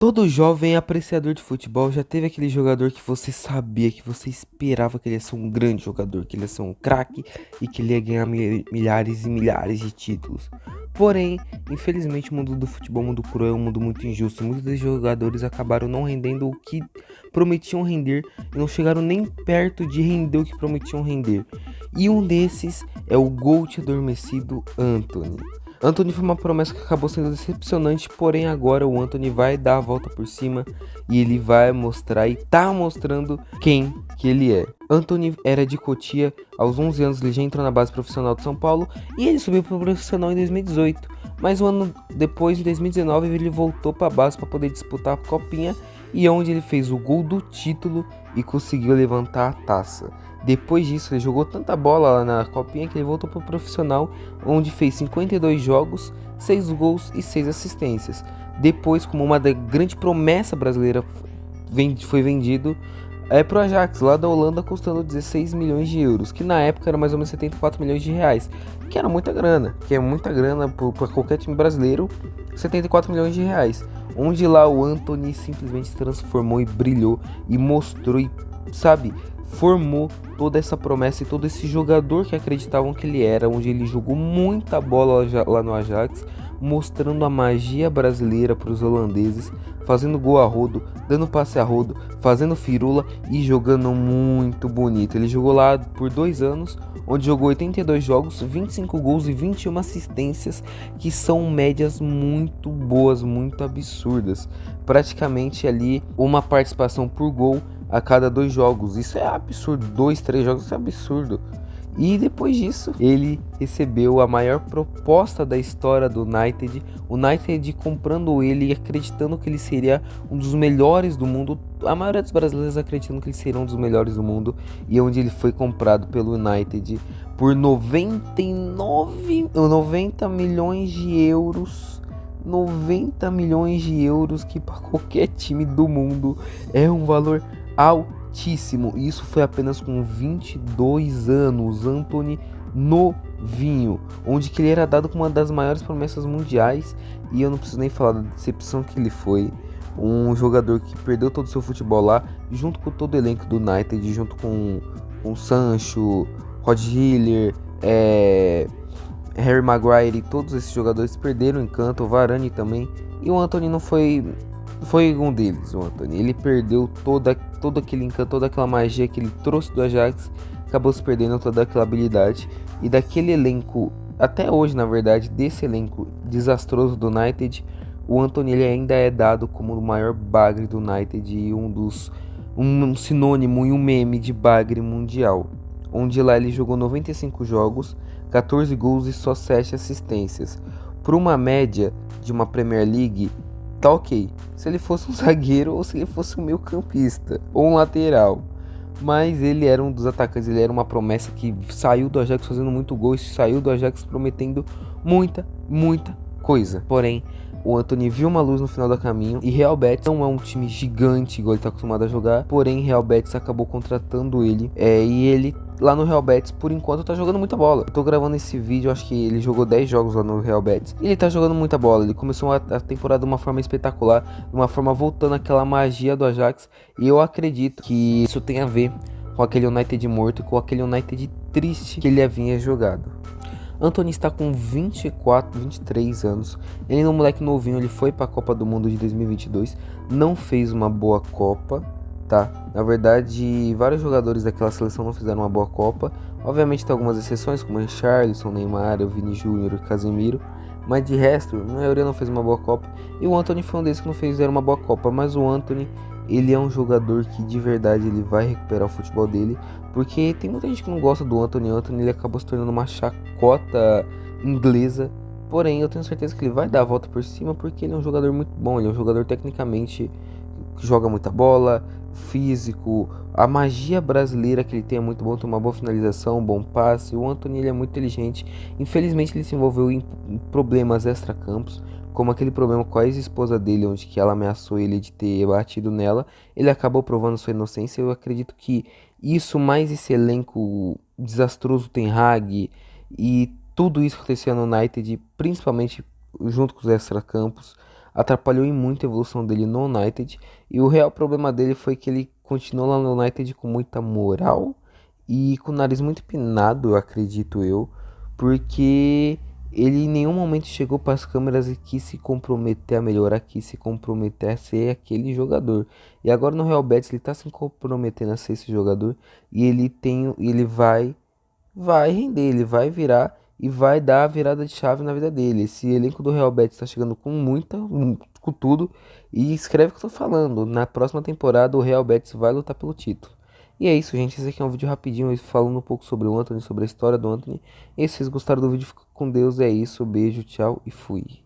Todo jovem apreciador de futebol já teve aquele jogador que você sabia, que você esperava que ele ia ser um grande jogador, que ele ia ser um craque e que ele ia ganhar milhares e milhares de títulos. Porém, infelizmente, o mundo do futebol é um mundo cruel, um mundo muito injusto. Muitos desses jogadores acabaram não rendendo o que prometiam render e não chegaram nem perto de render o que prometiam render. E um desses é o GOAT adormecido Antony. Antony foi uma promessa que acabou sendo decepcionante, porém agora o Antony vai dar a volta por cima e ele vai mostrar e tá mostrando quem que ele é. Antony era de Cotia, aos 11 anos ele já entrou na base profissional de São Paulo e ele subiu para o profissional em 2018. Mas um ano depois, em 2019, ele voltou para a base para poder disputar a Copinha e onde ele fez o gol do título e conseguiu levantar a taça. Depois disso, ele jogou tanta bola lá na Copinha que ele voltou para o profissional, onde fez 52 jogos, 6 gols e 6 assistências. Depois, como uma grande promessa brasileira, foi vendido pro Ajax, lá da Holanda, custando 16 milhões de euros, que na época era mais ou menos 74 milhões de reais, que era muita grana, que é muita grana para qualquer time brasileiro, 74 milhões de reais. Onde lá o Antony simplesmente se transformou e brilhou e mostrou e, sabe, formou toda essa promessa e todo esse jogador que acreditavam que ele era, onde ele jogou muita bola lá no Ajax, mostrando a magia brasileira para os holandeses, fazendo gol a rodo, dando passe a rodo, fazendo firula e jogando muito bonito. Ele jogou lá por 2 anos, onde jogou 82 jogos, 25 gols e 21 assistências, que são médias muito boas, muito absurdas. Praticamente ali uma participação por gol a cada 2 jogos. Isso é absurdo. 2, 3 jogos, isso é absurdo. E depois disso, ele recebeu a maior proposta da história do United. O United comprando ele e acreditando que ele seria um dos melhores do mundo. A maioria dos brasileiros acreditando que ele seria um dos melhores do mundo. E onde ele foi comprado pelo United por 90 milhões de euros. 90 milhões de euros, que para qualquer time do mundo é um valor altíssimo. Isso foi apenas com 22 anos. Antony novinho, onde que ele era dado como uma das maiores promessas mundiais. E eu não preciso nem falar da decepção que ele foi. Um jogador que perdeu todo o seu futebol lá, junto com todo o elenco do United, junto com Sancho, Rod Hiller, Harry Maguire e todos esses jogadores perderam o encanto, o Varane também. E o Antony não foi um deles. O Antony, ele perdeu todo aquele encanto, toda aquela magia que ele trouxe do Ajax, acabou se perdendo toda aquela habilidade. E daquele elenco, até hoje na verdade, desse elenco desastroso do United, o Antony ele ainda é dado como o maior bagre do United e um sinônimo e um meme de bagre mundial. Onde lá ele jogou 95 jogos, 14 gols e só 7 assistências. Por uma média de uma Premier League, tá ok. Se ele fosse um zagueiro ou se ele fosse um meio campista ou um lateral. Mas ele era um dos atacantes, ele era uma promessa que saiu do Ajax fazendo muito gol e saiu do Ajax prometendo muita coisa. Porém, o Antony viu uma luz no final do caminho e Real Betis não é um time gigante igual ele está acostumado a jogar. Porém, Real Betis acabou contratando ele e ele lá no Real Betis, por enquanto, tá jogando muita bola. Eu tô gravando esse vídeo, acho que ele jogou 10 jogos lá no Real Betis. E ele tá jogando muita bola. Ele começou a temporada de uma forma espetacular, de uma forma voltando àquela magia do Ajax. E eu acredito que isso tem a ver com aquele United morto, com aquele United triste que ele havia jogado. Antony está com 24, 23 anos. Ele é um moleque novinho, ele foi para a Copa do Mundo de 2022, não fez uma boa Copa, tá? Na verdade, vários jogadores daquela seleção não fizeram uma boa Copa. Obviamente tem algumas exceções, como o Richarlison, Neymar, o Vini Júnior, o Casemiro. Mas de resto, a maioria não fez uma boa Copa. E o Antony foi um desses que não fizeram uma boa Copa. Mas o Antony, ele é um jogador que de verdade ele vai recuperar o futebol dele. Porque tem muita gente que não gosta do Antony. O Antony ele acabou se tornando uma chacota inglesa. Porém, eu tenho certeza que ele vai dar a volta por cima. Porque ele é um jogador muito bom. Ele é um jogador tecnicamente que joga muita bola, físico. A magia brasileira que ele tem é muito bom. Tem uma boa finalização, um bom passe. O Antony ele é muito inteligente. Infelizmente ele se envolveu em problemas extra-campos, como aquele problema com a ex-esposa dele, onde que ela ameaçou ele de ter batido nela. Ele acabou provando sua inocência. Eu acredito que isso, mais esse elenco desastroso Ten Hag e tudo isso que acontecia no United, principalmente junto com os extra-campos, atrapalhou em muito a evolução dele no United. E o real problema dele foi que ele continuou lá no United com muita moral e com o nariz muito empinado, acredito eu, porque ele em nenhum momento chegou para as câmeras e quis se comprometer a melhorar, quis se comprometer a ser aquele jogador. E agora no Real Betis ele está se comprometendo a ser esse jogador e ele vai render, ele vai virar e vai dar a virada de chave na vida dele. Esse elenco do Real Betis está chegando com com tudo. E escreve o que eu tô falando. Na próxima temporada o Real Betis vai lutar pelo título. E é isso, gente. Esse aqui é um vídeo rapidinho falando um pouco sobre o Antony, sobre a história do Antony. E se vocês gostaram do vídeo, fica com Deus. É isso, beijo, tchau e fui.